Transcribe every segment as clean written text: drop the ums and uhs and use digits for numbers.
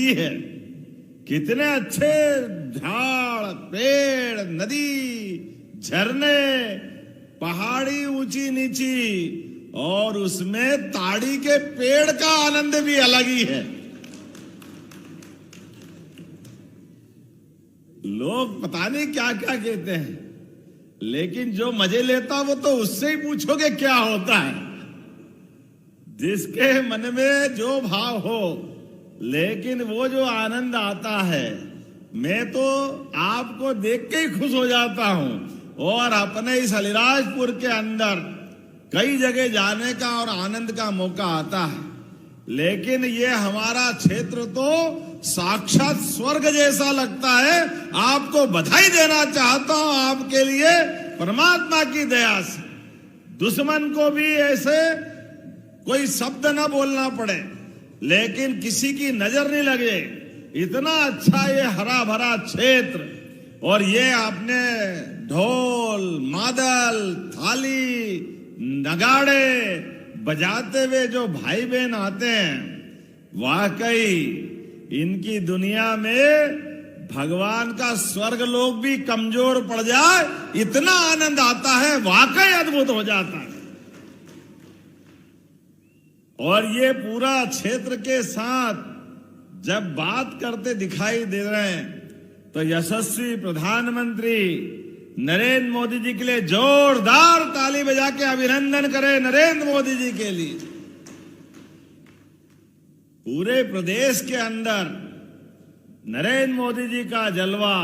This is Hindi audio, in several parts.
की है। कितने अच्छे झाड़, पेड़, नदी, झरने, पहाड़ी ऊंची नीची, और उसमें ताड़ी के पेड़ का आनंद भी अलग ही है। लोग पता नहीं क्या क्या कहते हैं, लेकिन जो मजे लेता वो तो उससे ही पूछोगे क्या होता है। जिसके मन में जो भाव हो, लेकिन वो जो आनंद आता है, मैं तो आपको देख के ही खुश हो जाता हूं। और अपने इस अलीराजपुर के अंदर कई जगह जाने का और आनंद का मौका आता है, लेकिन ये हमारा क्षेत्र तो साक्षात स्वर्ग जैसा लगता है। आपको बधाई देना चाहता हूं आपके लिए, परमात्मा की दया से। दुश्मन को भी ऐसे कोई शब्द ना बोलना पड़े, लेकिन किसी की नजर नहीं लगे। इतना अच्छा ये हरा भरा क्षेत्र, और ये आपने ढोल, मादल, थाली, नगाड़े बजाते हुए जो भाई बहन आते हैं, वाकई इनकी दुनिया में भगवान का स्वर्ग लोक भी कमजोर पड़ जाए, इतना आनंद आता है, वाकई अद्भुत हो जाता है। और ये पूरा क्षेत्र के साथ जब बात करते दिखाई दे रहे हैं, तो यशस्वी प्रधानमंत्री नरेंद्र मोदी जी के लिए जोरदार ताली बजा के अभिनंदन करें। नरेंद्र मोदी जी के लिए पूरे प्रदेश के अंदर नरेंद्र मोदी जी का जलवा,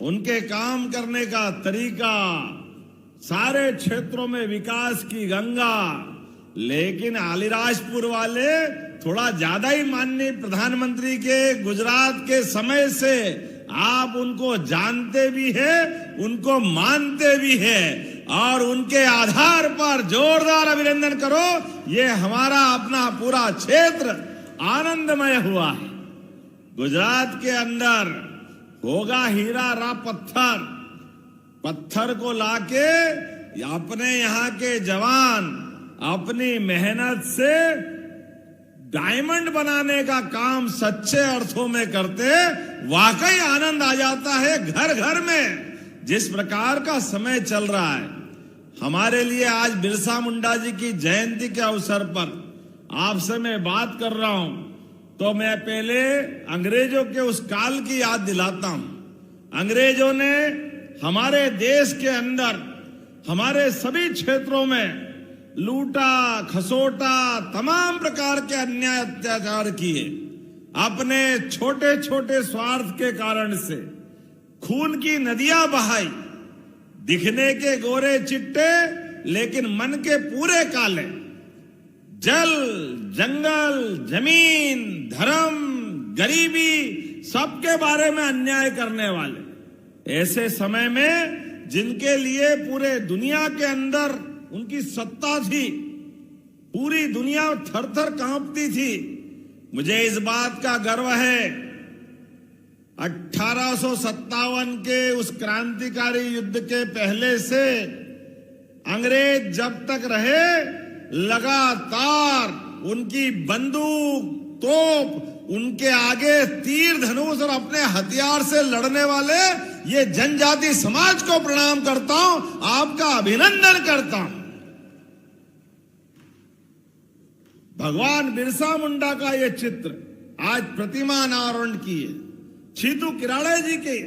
उनके काम करने का तरीका, सारे क्षेत्रों में विकास की गंगा। लेकिन अलीराजपुर वाले थोड़ा ज्यादा ही माननीय प्रधानमंत्री के गुजरात के समय से आप उनको जानते भी हैं, उनको मानते भी हैं, और उनके आधार पर जोरदार अभिनंदन करो। ये हमारा अपना पूरा क्षेत्र आनंदमय हुआ है। गुजरात के अंदर होगा हीरा रा पत्थर, पत्थर को लाके अपने यहाँ के जवान अपनी मेहनत से डायमंड बनाने का काम सच्चे अर्थों में करते, वाकई आनंद आ जाता है घर घर में। जिस प्रकार का समय चल रहा है, हमारे लिए आज बिरसा मुंडा जी की जयंती के अवसर पर आपसे मैं बात कर रहा हूं, तो मैं पहले अंग्रेजों के उस काल की याद दिलाता हूं। अंग्रेजों ने हमारे देश के अंदर हमारे सभी क्षेत्रों में लूटा, खसोटा, तमाम प्रकार के अन्याय अत्याचार किए। अपने छोटे छोटे स्वार्थ के कारण से खून की नदियां बहाई। दिखने के गोरे चिट्टे, लेकिन मन के पूरे काले। जल, जंगल, जमीन, धर्म, गरीबी, सबके बारे में अन्याय करने वाले। ऐसे समय में जिनके लिए पूरे दुनिया के अंदर उनकी सत्ता थी, पूरी दुनिया थर थर कांपती थी। मुझे इस बात का गर्व है, 1857 के उस क्रांतिकारी युद्ध के पहले से अंग्रेज जब तक रहे, लगातार उनकी बंदूक, तोप, उनके आगे तीर धनुष और अपने हथियार से लड़ने वाले ये जनजाति समाज को प्रणाम करता हूं, आपका अभिनंदन करता हूं। भगवान बिरसा मुंडा का ये चित्र आज प्रतिमा अनावरण की है। छीतू किराड़े जी के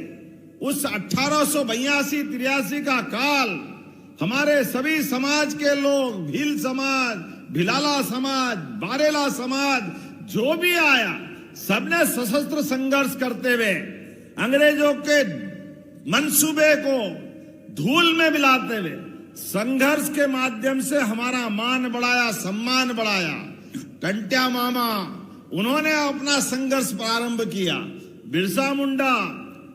उस 1882-83 का काल, हमारे सभी समाज के लोग, भील समाज, भिलाला समाज, बारेला समाज, जो भी आया, सबने सशस्त्र संघर्ष करते हुए अंग्रेजों के मंसूबे को धूल में मिलाते हुए संघर्ष के माध्यम से हमारा मान बढ़ाया, सम्मान बढ़ाया। टंट्या मामा, उन्होंने अपना संघर्ष प्रारंभ किया। बिरसा मुंडा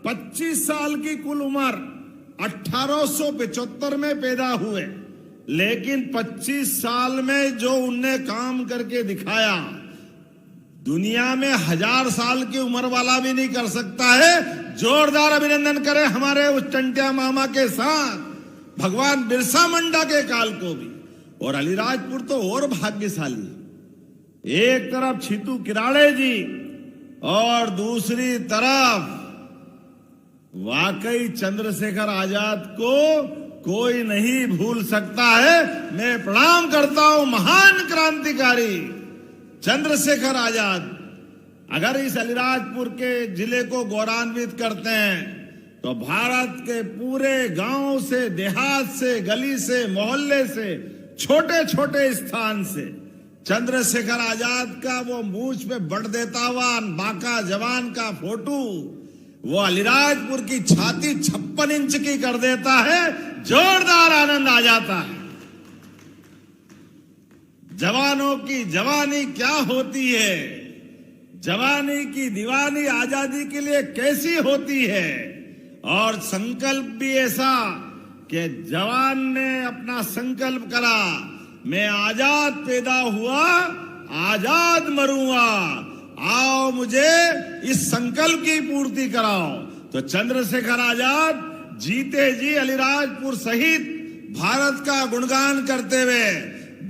25 साल की कुल उम्र, 1875 में पैदा हुए, लेकिन 25 साल में जो उनने काम करके दिखाया, दुनिया में 1000 साल की उम्र वाला भी नहीं कर सकता है। जोरदार अभिनंदन करें हमारे उस टंट्या मामा के साथ, भगवान बिरसा मुंडा के काल को भी। और अलीराजपुर तो और भाग्यशाली, एक तरफ छीतू किराड़े जी, और दूसरी तरफ वाकई चंद्रशेखर आजाद को कोई नहीं भूल सकता है। मैं प्रणाम करता हूं महान क्रांतिकारी चंद्रशेखर आजाद। अगर इस अलीराजपुर के जिले को गौरवान्वित करते हैं तो भारत के पूरे गांव से, देहात से, गली से, मोहल्ले से, छोटे छोटे स्थान से चंद्रशेखर आजाद का वो मूंछ पे बट देता हुआ बांका जवान का फोटो वो अलीराजपुर की छाती 56 इंच की कर देता है। जोरदार आनंद आ जाता है। जवानों की जवानी क्या होती है, जवानी की दीवानी आजादी के लिए कैसी होती है, और संकल्प भी ऐसा कि जवान ने अपना संकल्प करा, मैं आजाद पैदा हुआ आजाद मरूंगा, आओ मुझे इस संकल्प की पूर्ति कराओ। तो चंद्रशेखर आजाद जीते जी अलीराजपुर सहित भारत का गुणगान करते हुए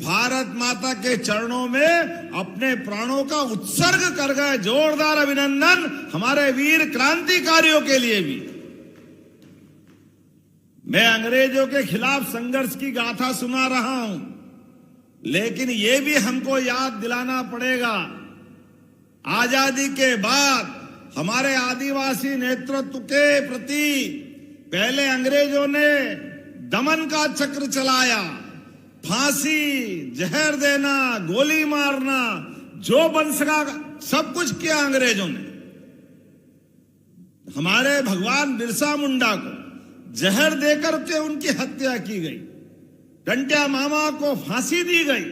भारत माता के चरणों में अपने प्राणों का उत्सर्ग कर गए। जोरदार अभिनंदन हमारे वीर क्रांतिकारियों के लिए भी। मैं अंग्रेजों के खिलाफ संघर्ष की गाथा सुना रहा हूं, लेकिन यह भी हमको याद दिलाना पड़ेगा, आजादी के बाद हमारे आदिवासी नेतृत्व के प्रति पहले अंग्रेजों ने दमन का चक्र चलाया, फांसी, जहर देना, गोली मारना, जो बन सका सब कुछ किया अंग्रेजों ने। हमारे भगवान बिरसा मुंडा को जहर देकर के उनकी हत्या की गई, टंट्या मामा को फांसी दी गई,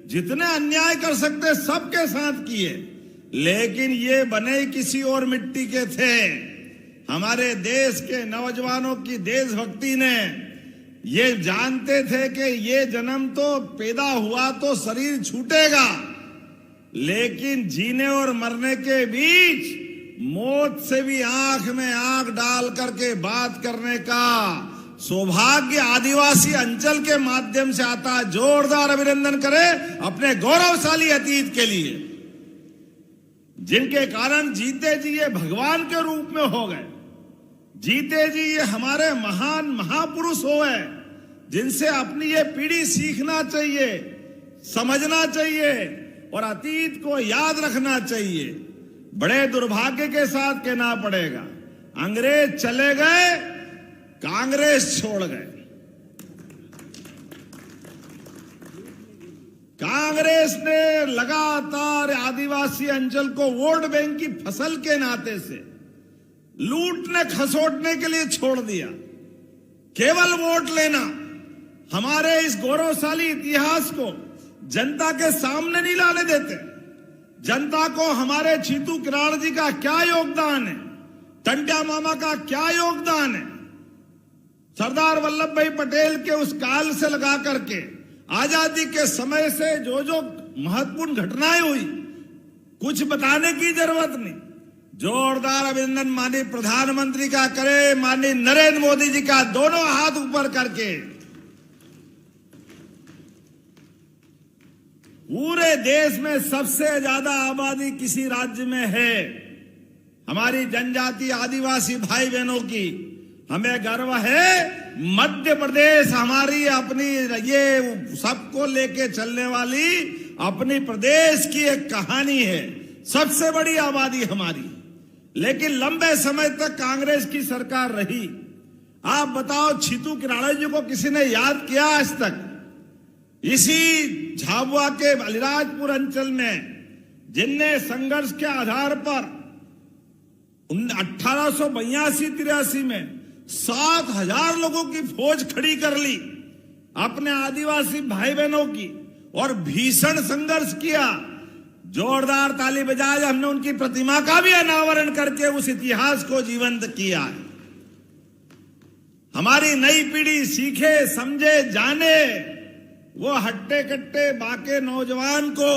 जितने अन्याय कर सकते सबके साथ किए, लेकिन ये बने किसी और मिट्टी के थे। हमारे देश के नौजवानों की देशभक्ति ने ये जानते थे कि ये जन्म तो पैदा हुआ तो शरीर छूटेगा, लेकिन जीने और मरने के बीच मौत से भी आंख में आंख डाल करके बात करने का सौभाग्य आदिवासी अंचल के माध्यम से आता। जोरदार अभिनंदन करें अपने गौरवशाली अतीत के लिए, जिनके कारण जीते जी ये भगवान के रूप में हो गए, जीते जी ये हमारे महान महापुरुष हो गए, जिनसे अपनी ये पीढ़ी सीखना चाहिए, समझना चाहिए और अतीत को याद रखना चाहिए। बड़े दुर्भाग्य के साथ कहना पड़ेगा, अंग्रेज चले गए, कांग्रेस छोड़ गए। कांग्रेस ने लगातार आदिवासी अंचल को वोट बैंक की फसल के नाते से लूटने खसोटने के लिए छोड़ दिया। केवल वोट लेना, हमारे इस गौरवशाली इतिहास को जनता के सामने नहीं लाने देते। जनता को हमारे चीतू किराड़ जी का क्या योगदान है, टंट्या मामा का क्या योगदान है, सरदार वल्लभ भाई पटेल के उस काल से लगा करके आजादी के समय से जो जो महत्वपूर्ण घटनाएं हुई, कुछ बताने की जरूरत नहीं। जोरदार अभिनंदन माननीय प्रधानमंत्री का करे, माननीय नरेंद्र मोदी जी का दोनों हाथ ऊपर करके। पूरे देश में सबसे ज्यादा आबादी किसी राज्य में है हमारी जनजाति आदिवासी भाई बहनों की, हमें गर्व है। मध्य प्रदेश हमारी अपनी ये सबको लेके चलने वाली अपनी प्रदेश की एक कहानी है, सबसे बड़ी आबादी हमारी। लेकिन लंबे समय तक कांग्रेस की सरकार रही। आप बताओ, छीतू किराड़ा जी को किसी ने याद किया आज तक? इसी झाबुआ के अलीराजपुर अंचल में जिनने संघर्ष के आधार पर 1882-83 में 7,000 लोगों की फौज खड़ी कर ली अपने आदिवासी भाई बहनों की और भीषण संघर्ष किया। जोरदार ताली बजाए, हमने उनकी प्रतिमा का भी अनावरण करके उस इतिहास को जीवंत किया है। हमारी नई पीढ़ी सीखे, समझे, जाने वो हट्टे कट्टे बाके नौजवान को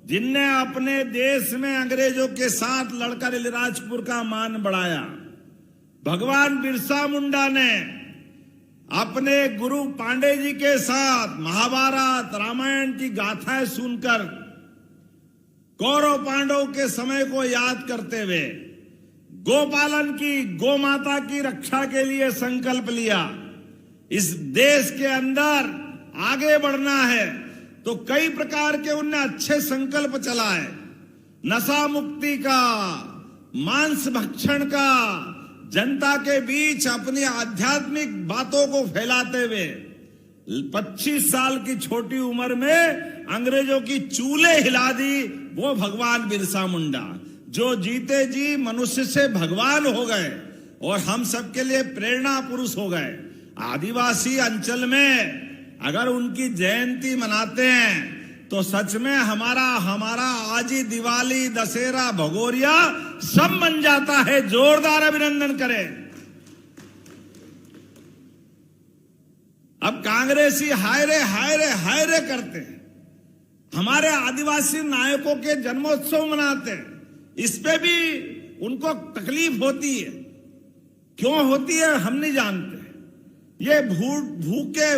जिनने अपने देश में अंग्रेजों के साथ लड़कर अलीराजपुर का मान बढ़ाया। भगवान बिरसा मुंडा ने अपने गुरु पांडे जी के साथ महाभारत रामायण की गाथाएं सुनकर कौरव पांडव के समय को याद करते हुए गोपालन की, गौ माता की रक्षा के लिए संकल्प लिया। इस देश के अंदर आगे बढ़ना है तो कई प्रकार के उनने अच्छे संकल्प चलाए। नशा मुक्ति का, मांस भक्षण का, जनता के बीच अपनी आध्यात्मिक बातों को फैलाते हुए 25 साल की छोटी उम्र में अंग्रेजों की चूल्हे हिला दी वो भगवान बिरसा मुंडा, जो जीते जी मनुष्य से भगवान हो गए और हम सबके लिए प्रेरणा पुरुष हो गए। आदिवासी अंचल में अगर उनकी जयंती मनाते हैं तो सच में हमारा आज ही दिवाली, दशहरा, भगोरिया सब बन जाता है। जोरदार अभिनंदन करें। अब कांग्रेसी हाय रे करते हैं, हमारे आदिवासी नायकों के जन्मोत्सव मनाते हैं, इस पे भी उनको तकलीफ होती है। क्यों होती है हम नहीं जानते। ये भूखे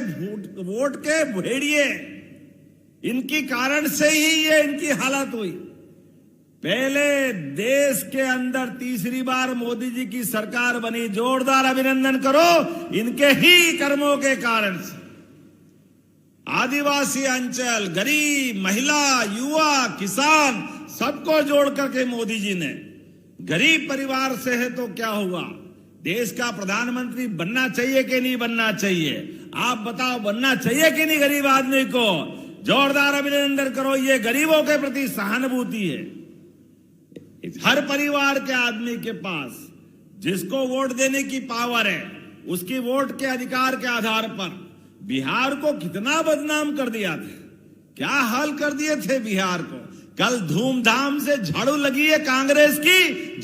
वोट के भेड़िए, इनकी कारण से ही ये इनकी हालत हुई। पहले देश के अंदर तीसरी बार मोदी जी की सरकार बनी, जोरदार अभिनंदन करो इनके ही कर्मों के कारण से। आदिवासी अंचल, गरीब, महिला, युवा, किसान सबको जोड़ करके मोदी जी ने, गरीब परिवार से है तो क्या हुआ, देश का प्रधानमंत्री बनना चाहिए कि नहीं बनना चाहिए? आप बताओ, बनना चाहिए कि नहीं गरीब आदमी को? जोरदार अभिनंदन करो। ये गरीबों के प्रति सहानुभूति है। हर परिवार के आदमी के पास जिसको वोट देने की पावर है, उसकी वोट के अधिकार के आधार पर बिहार को कितना बदनाम कर दिया था, क्या हाल कर दिए थे बिहार को। कल धूमधाम से झाड़ू लगी है कांग्रेस की।